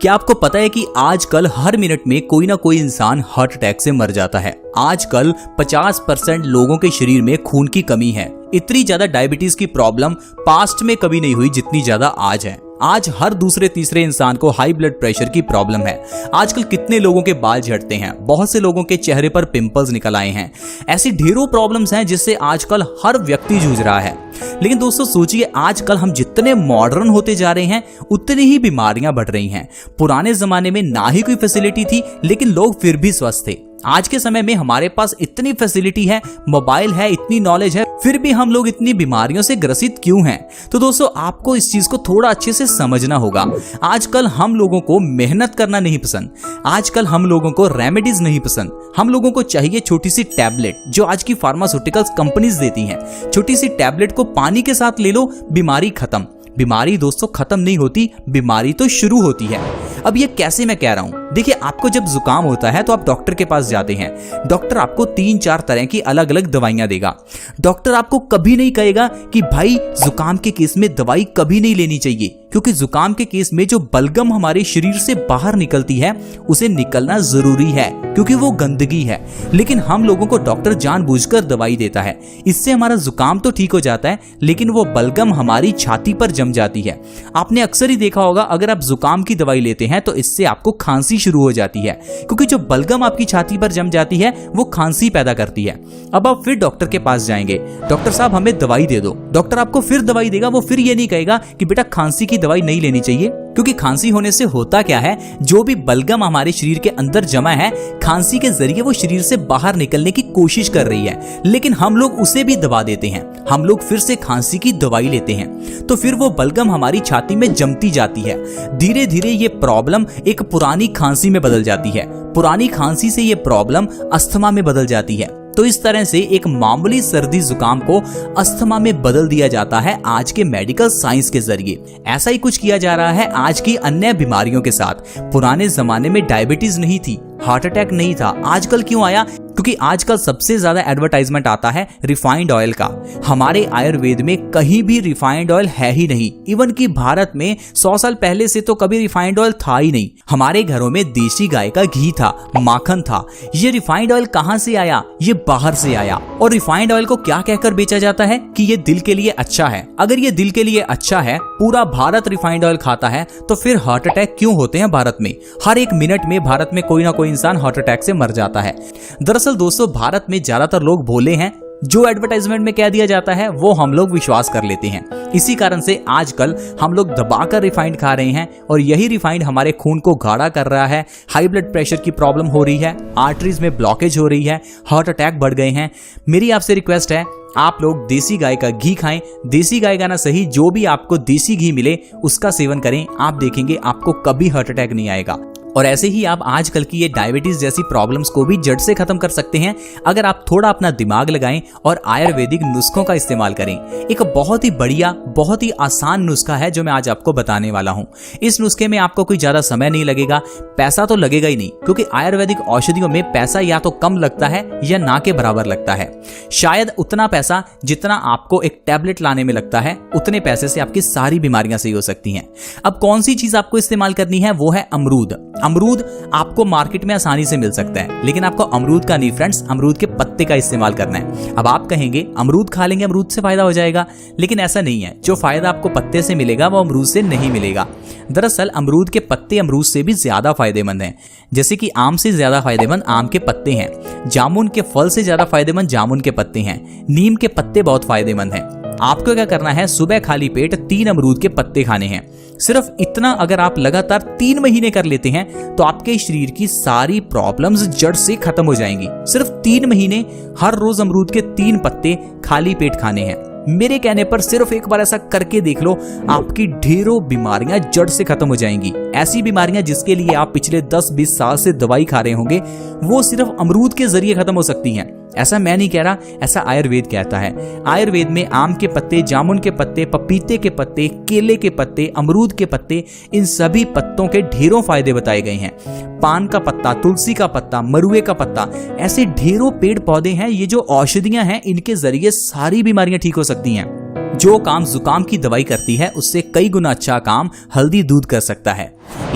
क्या आपको पता है कि आजकल हर मिनट में कोई ना कोई इंसान हार्ट अटैक से मर जाता है। आजकल 50% लोगों के शरीर में खून की कमी है। इतनी ज्यादा डायबिटीज की प्रॉब्लम पास्ट में कभी नहीं हुई जितनी ज्यादा आज है। आज हर दूसरे तीसरे इंसान को हाई ब्लड प्रेशर की प्रॉब्लम है। आजकल कितने लोगों के बाल झड़ते हैं, बहुत से लोगों के चेहरे पर पिंपल्स निकल आए हैं। ऐसी ढेरों प्रॉब्लम्स हैं जिससे आजकल हर व्यक्ति जूझ रहा है। लेकिन दोस्तों सोचिए, आजकल हम जितने मॉडर्न होते जा रहे हैं उतनी ही बीमारियां बढ़ रही हैं। पुराने जमाने में ना ही कोई फैसिलिटी थी लेकिन लोग फिर भी स्वस्थ थे। आज के समय में हमारे पास इतनी फैसिलिटी है, मोबाइल है, इतनी नॉलेज है, फिर भी हम लोग इतनी बीमारियों से ग्रसित क्यों हैं? तो दोस्तों आपको इस चीज को थोड़ा अच्छे से समझना होगा। आजकल हम लोगों को मेहनत करना नहीं पसंद, आजकल हम लोगों को रेमेडीज नहीं पसंद। हम लोगों को चाहिए छोटी सी टैबलेट जो आज की फार्मास्यूटिकल्स कंपनीज देती हैं। छोटी सी टैबलेट को पानी के साथ ले लो, बीमारी खत्म। बीमारी दोस्तों खत्म नहीं होती, बीमारी तो शुरू होती है। अब ये कैसे मैं कह रहा हूं? देखिए, आपको जब जुकाम होता है तो आप डॉक्टर के पास जाते हैं। डॉक्टर आपको 3-4 तरह की अलग अलग दवाइयां देगा। डॉक्टर आपको कभी नहीं कहेगा कि भाई जुकाम के केस में दवाई कभी नहीं लेनी चाहिए, क्योंकि जुकाम के केस में जो बलगम हमारे शरीर से बाहर निकलती है उसे निकलना जरूरी है, क्योंकि वो गंदगी है। लेकिन हम लोगों को डॉक्टर जानबूझकर दवाई देता है। इससे हमारा जुकाम तो ठीक हो जाता है लेकिन वो बलगम हमारी छाती पर जम जाती है। आपने अक्सर ही देखा होगा, अगर आप जुकाम की दवाई लेते हैं तो इससे आपको खांसी शुरू हो जाती है, क्योंकि जो बलगम आपकी छाती पर जम जाती है वो खांसी पैदा करती है। अब आप फिर डॉक्टर के पास जाएंगे, डॉक्टर साहब हमें दवाई दे दो। डॉक्टर आपको फिर दवाई देगा, वो फिर ये नहीं कहेगा कि बेटा खांसी की दवाई नहीं लेनी चाहिए, क्योंकि खांसी होने से होता क्या है, जो भी बलगम हमारे शरीर के अंदर जमा है खांसी के जरिए वो शरीर से बाहर निकलने की कोशिश कर रही है, लेकिन हम लोग उसे भी दबा देते हैं। हम लोग फिर से खांसी की दवाई लेते हैं तो फिर वो बलगम हमारी छाती में जमती जाती है। धीरे धीरे ये प्रॉब्लम एक पुरानी खांसी में बदल जाती है। पुरानी खांसी से ये प्रॉब्लम अस्थमा में बदल जाती है। तो इस तरह से एक मामूली सर्दी जुकाम को अस्थमा में बदल दिया जाता है आज के मेडिकल साइंस के जरिए। ऐसा ही कुछ किया जा रहा है आज की अन्य बीमारियों के साथ। पुराने जमाने में डायबिटीज नहीं थी, हार्ट अटैक नहीं था। आजकल क्यों आया? क्योंकि आजकल सबसे ज्यादा एडवर्टाइजमेंट आता है रिफाइंड ऑयल का। हमारे आयुर्वेद में कहीं भी रिफाइंड ऑयल है ही नहीं। इवन कि भारत में 100 साल पहले से तो कभी रिफाइंड ऑयल था ही नहीं। हमारे घरों में देसी गाय का घी था, माखन था। ये रिफाइंड ऑयल कहां से आया? ये बाहर से आया। और रिफाइंड ऑयल को क्या कहकर बेचा जाता है कि ये दिल के लिए अच्छा है। अगर ये दिल के लिए अच्छा है, पूरा भारत रिफाइंड ऑयल खाता है, तो फिर हार्ट अटैक क्यों होते हैं भारत में? हर एक मिनट में भारत में कोई ना कोई इंसान हार्ट अटैक से मर जाता है। दरअसल दोस्तों भारत में ज्यादातर लोग भोले हैं। जो एडवर्टाइजमेंट में कह दिया जाता है वो हम लोग विश्वास कर लेते हैं। इसी कारण से आजकल हम लोग दबाकर रिफाइंड खा रहे हैं और यही रिफाइंड हमारे खून को गाढ़ा कर रहा है। हाई ब्लड प्रेशर की प्रॉब्लम हो रही है, आर्टरीज में ब्लॉकेज हो रही है, हार्ट अटैक बढ़ गए हैं। मेरी आपसे रिक्वेस्ट है, आप लोग देसी गाय का घी खाएं। देसी गाय का ना सही, जो भी आपको देसी घी मिले उसका सेवन करें। आप देखेंगे आपको कभी हार्ट अटैक नहीं आएगा। और ऐसे ही आप आजकल की ये डायबिटीज जैसी प्रॉब्लम्स को भी जड़ से खत्म कर सकते हैं अगर आप थोड़ा अपना दिमाग लगाएं और आयुर्वेदिक नुस्खों का इस्तेमाल करें। एक बहुत ही बढ़िया, बहुत ही आसान नुस्खा है जो मैं आज आपको बताने वाला हूं। इस नुस्खे में आपको कोई ज्यादा समय नहीं लगेगा, पैसा तो लगेगा ही नहीं, क्योंकि आयुर्वेदिक औषधियों में पैसा या तो कम लगता है या ना के बराबर लगता है। शायद उतना पैसा जितना आपको एक टैबलेट लाने में लगता है, उतने पैसे से आपकी सारी बीमारियां सही हो सकती हैं। अब कौन सी चीज आपको इस्तेमाल करनी है? वो है अमरूद। अमरूद आपको मार्केट में आसानी से मिल सकता है, लेकिन आपको अमरूद का नहीं फ्रेंड्स, अमरूद के पत्ते का इस्तेमाल करना है। अब आप कहेंगे अमरूद खा लेंगे अमरूद से फायदा हो जाएगा, लेकिन ऐसा नहीं है। जो फायदा आपको पत्ते से मिलेगा वो अमरूद से नहीं मिलेगा। दरअसल अमरूद के पत्ते अमरूद से भी ज्यादा फायदेमंद हैं। जैसे कि आम से ज्यादा फायदेमंद आम के पत्ते हैं, जामुन के फल से ज्यादा फायदेमंद जामुन के पत्ते हैं, नीम के पत्ते बहुत फायदेमंद हैं। आपको क्या करना है? सुबह खाली पेट 3 अमरूद के पत्ते खाने हैं। सिर्फ इतना अगर आप लगातार 3 महीने कर लेते हैं तो आपके शरीर की सारी प्रॉब्लम्स जड़ से खत्म हो जाएंगी। सिर्फ 3 महीने हर रोज अमरूद के 3 पत्ते खाली पेट खाने हैं। मेरे कहने पर सिर्फ एक बार ऐसा करके देख लो, आपकी ढेरों बीमारियां जड़ से खत्म हो जाएंगी। ऐसी बीमारियां जिसके लिए आप पिछले 10-20 साल से दवाई खा रहे होंगे, वो सिर्फ अमरूद के जरिए खत्म हो सकती हैं। ऐसा मैं नहीं कह रहा, ऐसा आयुर्वेद कहता है। आयुर्वेद में आम के पत्ते, जामुन के पत्ते, पपीते के पत्ते, केले के पत्ते, अमरूद के पत्ते, इन सभी पत्तों के ढेरों फायदे बताए गए हैं। पान का पत्ता, तुलसी का पत्ता, मरुए का पत्ता, ऐसे ढेरों पेड़ पौधे हैं। ये जो औषधियां हैं, इनके जरिए सारी बीमारियां ठीक हो सकती हैं। जो काम जुकाम की दवाई करती है, उससे कई गुना अच्छा काम हल्दी दूध कर सकता है।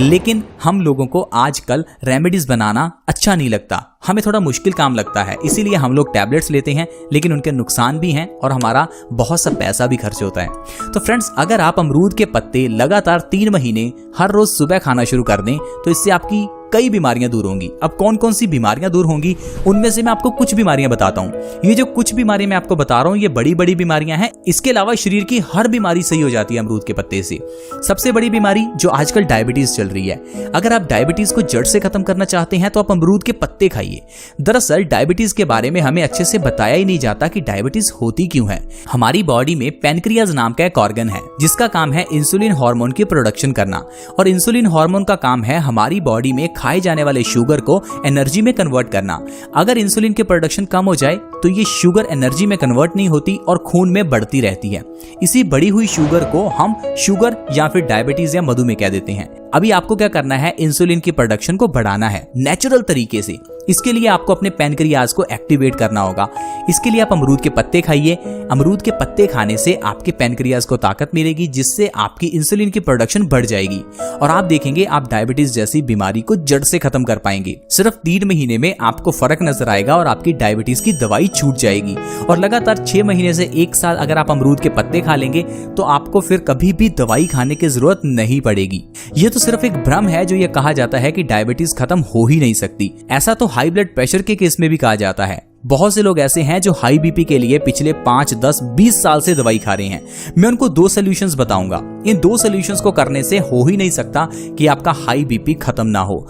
लेकिन हम लोगों को आजकल रेमेडीज बनाना अच्छा नहीं लगता, हमें थोड़ा मुश्किल काम लगता है, इसीलिए हम लोग टैबलेट्स लेते हैं, लेकिन उनके नुकसान भी हैं और हमारा बहुत सा पैसा भी खर्च होता है। तो फ्रेंड्स, अगर आप अमरूद के पत्ते लगातार 3 महीने हर रोज सुबह खाना शुरू कर दें तो इससे आपकी कई बीमारियां दूर होंगी। अब कौन कौन सी बीमारियां दूर होंगी, उनमें से मैं आपको कुछ बीमारियां बताता हूं। ये जो कुछ बीमारियां मैं आपको बता रहा हूं, ये बड़ी बड़ी बीमारियां हैं। इसके अलावा शरीर की हर बीमारी सही हो जाती है अमरूद के पत्ते से। सबसे बड़ी बीमारी जो आजकल डायबिटीज चल रही है, अगर आप डायबिटीज को जड़ से खत्म करना चाहते हैं तो आप अमरूद के पत्ते खाइए। दरअसल डायबिटीज के बारे में हमें अच्छे से बताया ही नहीं जाता कि डायबिटीज होती क्यों है। हमारी बॉडी में पैनक्रियाज नाम का एक ऑर्गन है जिसका काम है इंसुलिन हार्मोन की प्रोडक्शन करना, और इंसुलिन हार्मोन का काम है हमारी बॉडी में खाए जाने वाले शुगर को एनर्जी में कन्वर्ट करना। अगर इंसुलिन की प्रोडक्शन कम हो जाए तो ये शुगर एनर्जी में कन्वर्ट नहीं होती और खून में बढ़ती रहती है। इसी बढ़ी हुई शुगर को हम शुगर या फिर डायबिटीज या मधुमेह कह देते हैं। अभी आपको क्या करना है, इंसुलिन की प्रोडक्शन को बढ़ाना है नेचुरल तरीके से। इसके लिए आपको अपने पैनक्रियाज को एक्टिवेट करना होगा। इसके लिए आप अमरूद के पत्ते खाइए। अमरूद के पत्ते खाने से आपके पैनक्रियाज को ताकत मिलेगी, जिससे आपकी इंसुलिन की प्रोडक्शन बढ़ जाएगी और आप देखेंगे आप डायबिटीज जैसी बीमारी को जड़ से खत्म कर पाएंगे। सिर्फ 3 महीने में आपको फर्क नजर आएगा और आपकी डायबिटीज की दवाई छूट जाएगी। और लगातार 6 महीने से 1 साल अगर आप अमरूद के पत्ते खा लेंगे तो आपको फिर कभी भी दवाई खाने की जरूरत नहीं पड़ेगी। ये तो सिर्फ एक भ्रम है जो ये कहा जाता है कि डायबिटीज खत्म हो ही नहीं सकती। ऐसा तो हाई ब्लड प्रेशर के केस में भी कहा जाता है। बहुत से लोग ऐसे हैं जो हाई बीपी के लिए पिछले 5, 10, 20 साल से दवाई खा रहे हैं। मैं उनको 2 सॉल्यूशंस बताऊंगा। इन 2 सॉल्यूशंस को करने से हो ही नहीं सकता कि आपका हाई बीपी खत्म ना हो।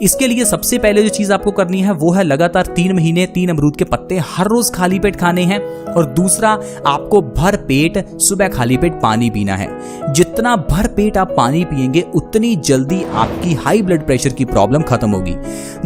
इसके लिए सबसे पहले जो चीज आपको करनी है वो है लगातार 3 महीने 3 अमरूद के पत्ते हर रोज खाली पेट खाने हैं, और दूसरा आपको भर पेट सुबह खाली पेट पानी पीना है। जितना भर पेट आप पानी पिएंगे उतनी जल्दी आपकी हाई ब्लड प्रेशर की प्रॉब्लम खत्म होगी।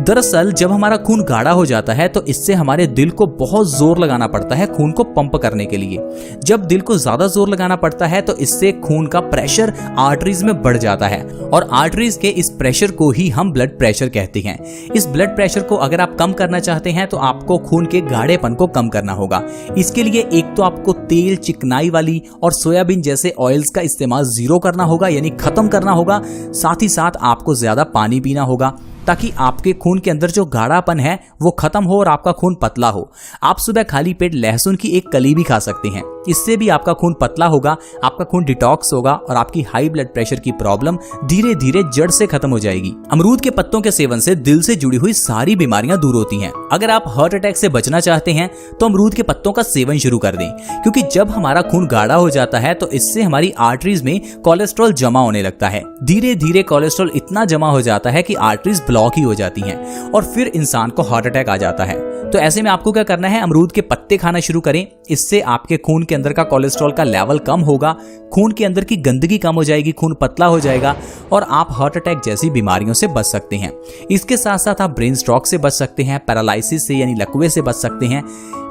दरअसल जब हमारा खून गाढ़ा हो जाता है तो इससे हमारे दिल को बहुत जोर लगाना पड़ता है खून को पंप करने के लिए। जब दिल को ज्यादा जोर लगाना पड़ता है तो इससे खून का प्रेशर आर्टरीज में बढ़ जाता है, और आर्टरीज के इस प्रेशर को ही हम ब्लड प्रेशर कहते हैं। इस ब्लड प्रेशर को अगर आप कम करना चाहते हैं तो आपको खून के गाढ़ेपन को कम करना होगा। इसके लिए एक तो आपको तेल, चिकनाई वाली और सोयाबीन जैसे ऑयल्स का इस्तेमाल जीरो करना होगा, यानी खत्म करना होगा। साथ ही साथ आपको ज्यादा पानी पीना होगा ताकि आपके खून के अंदर जो गाढ़ापन है वो खत्म हो और आपका खून पतला हो। आप सुबह खाली पेट लहसुन की एक कली भी खा सकते हैं, इससे भी आपका खून पतला होगा, आपका खून डिटॉक्स होगा और आपकी हाई ब्लड प्रेशर की प्रॉब्लम धीरे धीरे जड़ से खत्म हो जाएगी। अमरूद के पत्तों के सेवन से दिल से जुड़ी हुई सारी बीमारियां दूर होती हैं। अगर आप हार्ट अटैक से बचना चाहते हैं तो अमरूद के पत्तों का सेवन शुरू कर दें, क्योंकि जब हमारा खून गाढ़ा हो जाता है तो इससे हमारी आर्टरीज में कोलेस्ट्रॉल जमा होने लगता है। धीरे धीरे कोलेस्ट्रॉल इतना जमा हो जाता है कि आर्टरीज ब्लॉक ही हो जाती हैं और फिर इंसान को हार्ट अटैक आ जाता है। तो ऐसे में आपको क्या करना है, अमरूद के पत्ते खाना शुरू करें। इससे आपके खून के अंदर का कोलेस्ट्रॉल का लेवल कम होगा, खून के अंदर की गंदगी कम हो जाएगी, खून पतला हो जाएगा और आप हार्ट अटैक जैसी बीमारियों से बच सकते हैं। इसके साथ साथ आप ब्रेन स्ट्रोक से बच सकते हैं, पैरालिसिस से यानी लकवे से बच सकते हैं।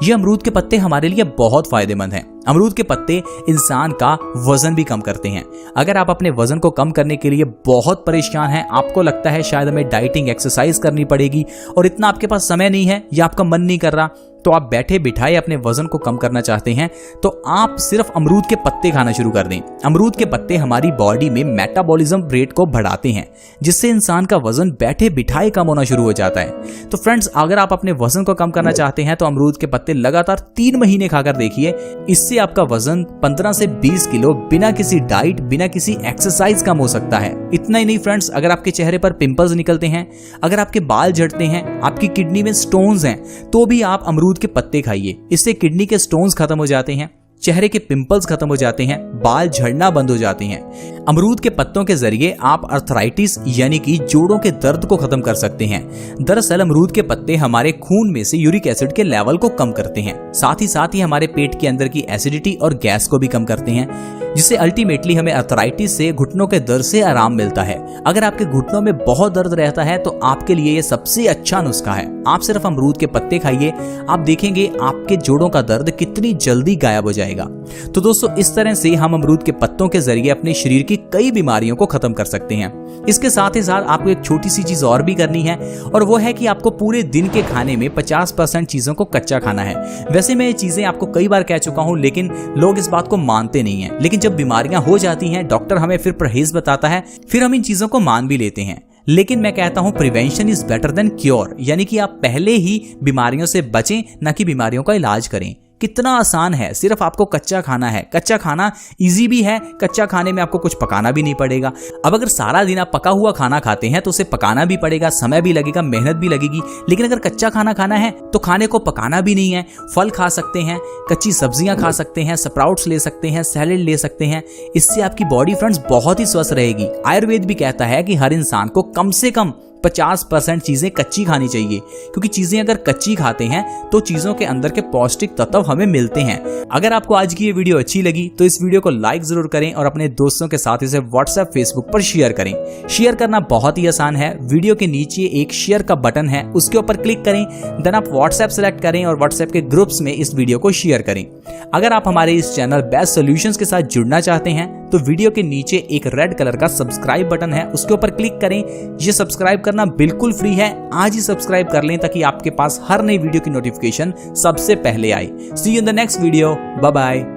ये अमरूद के पत्ते हमारे लिए बहुत फायदेमंद हैं। अमरूद के पत्ते इंसान का वजन भी कम करते हैं। अगर आप अपने वजन को कम करने के लिए बहुत परेशान हैं, आपको लगता है शायद हमें डाइटिंग एक्सरसाइज करनी पड़ेगी और इतना आपके पास समय नहीं है या आपका मन नहीं कर रहा, तो आप बैठे बिठाए अपने वजन को कम करना चाहते हैं तो आप सिर्फ अमरूद के पत्ते खाना शुरू कर दें। अमरूद के पत्ते हमारी बॉडी में मेटाबॉलिज्म रेट को बढ़ाते हैं, जिससे इंसान का वजन बैठे बिठाए कम होना शुरू हो जाता है। तो फ्रेंड्स, अगर आप अपने वजन को कम करना चाहते हैं तो अमरूद के पत्ते लगातार 3 महीने खाकर देखिए। इससे आपका वजन 15 से 20 किलो बिना किसी डाइट, बिना किसी एक्सरसाइज कम हो सकता है। इतना ही नहीं फ्रेंड्स, अगर आपके चेहरे पर पिंपल्स निकलते हैं, अगर आपके बाल झड़ते हैं, आपकी किडनी में स्टोन्स हैं, तो भी आप अमरूद के पत्ते खाइए। इससे किडनी के स्टोन्स खत्म हो जाते हैं, चेहरे के पिंपल्स खत्म हो जाते हैं, बाल झड़ना बंद हो जाते हैं। अमरूद के पत्तों के जरिए आप अर्थराइटिस यानी कि जोड़ों के दर्द को खत्म कर सकते हैं। दरअसल अमरूद के पत्ते हमारे खून में से यूरिक एसिड के लेवल को कम करते हैं, साथ ही हमारे पेट के अंदर की एसिडिटी और गैस को भी कम करते हैं, जिससे अल्टीमेटली हमें अर्थराइटिस से, घुटनों के दर्द से आराम मिलता है। अगर आपके घुटनों में बहुत दर्द रहता है तो आपके लिए ये सबसे अच्छा नुस्खा है। आप सिर्फ अमरूद के पत्ते खाइए, आप देखेंगे आपके जोड़ों का दर्द कितनी जल्दी गायब हो जाएगा। तो दोस्तों, इस तरह से हम अमरूद के पत्तों के जरिए अपने शरीर की कई बीमारियों को खत्म कर सकते हैं। इसके साथ ही साथ आपको एक छोटी सी चीज और भी करनी है, और वो है कि आपको पूरे दिन के खाने में 50% चीजों को कच्चा खाना है। वैसे मैं ये चीजें आपको कई बार कह चुका हूं, लेकिन लोग इस बात को मानते नहीं है। लेकिन जब बीमारियां हो जाती हैं, डॉक्टर हमें फिर परहेज बताता है, फिर हम इन चीजों को मान भी लेते हैं। लेकिन मैं कहता हूं prevention is better than cure, यानी कि आप पहले ही बीमारियों से बचें, ना कि बीमारियों का इलाज करें। कितना आसान है, सिर्फ आपको कच्चा खाना है। कच्चा खाना इजी भी है, कच्चा खाने में आपको कुछ पकाना भी नहीं पड़ेगा। अब अगर सारा दिन आप पका हुआ खाना खाते हैं तो उसे पकाना भी पड़ेगा, समय भी लगेगा, मेहनत भी लगेगी। लेकिन अगर कच्चा खाना खाना है तो खाने को पकाना भी नहीं है। फल खा सकते हैं, कच्ची सब्जियां खा सकते हैं, स्प्राउट्स ले सकते हैं, सैलेड ले सकते हैं। इससे आपकी बॉडी फ्रेंड्स बहुत ही स्वस्थ रहेगी। आयुर्वेद भी कहता है कि हर इंसान को कम से कम 50% चीजें कच्ची खानी चाहिए, क्योंकि चीजें अगर कच्ची खाते हैं तो चीजों के अंदर के पौष्टिक तत्व हमें मिलते हैं। अगर आपको आज की ये वीडियो अच्छी लगी तो इस वीडियो को लाइक जरूर करें और अपने दोस्तों के साथ इसे व्हाट्सएप, फेसबुक पर शेयर करें। शेयर करना बहुत ही आसान है। वीडियो के नीचे एक शेयर का बटन है, उसके ऊपर क्लिक करें, देन आप व्हाट्सएप सेलेक्ट करें और व्हाट्सएप के ग्रुप्स में इस वीडियो को शेयर करें। अगर आप हमारे इस चैनल बेस्ट सॉल्यूशंस के साथ जुड़ना चाहते हैं तो वीडियो के नीचे एक रेड कलर का सब्सक्राइब बटन है, उसके ऊपर क्लिक करें। ये सब्सक्राइब करना बिल्कुल फ्री है, आज ही सब्सक्राइब कर लें ताकि आपके पास हर नई वीडियो की नोटिफिकेशन सबसे पहले आए। See you in the next video, bye bye.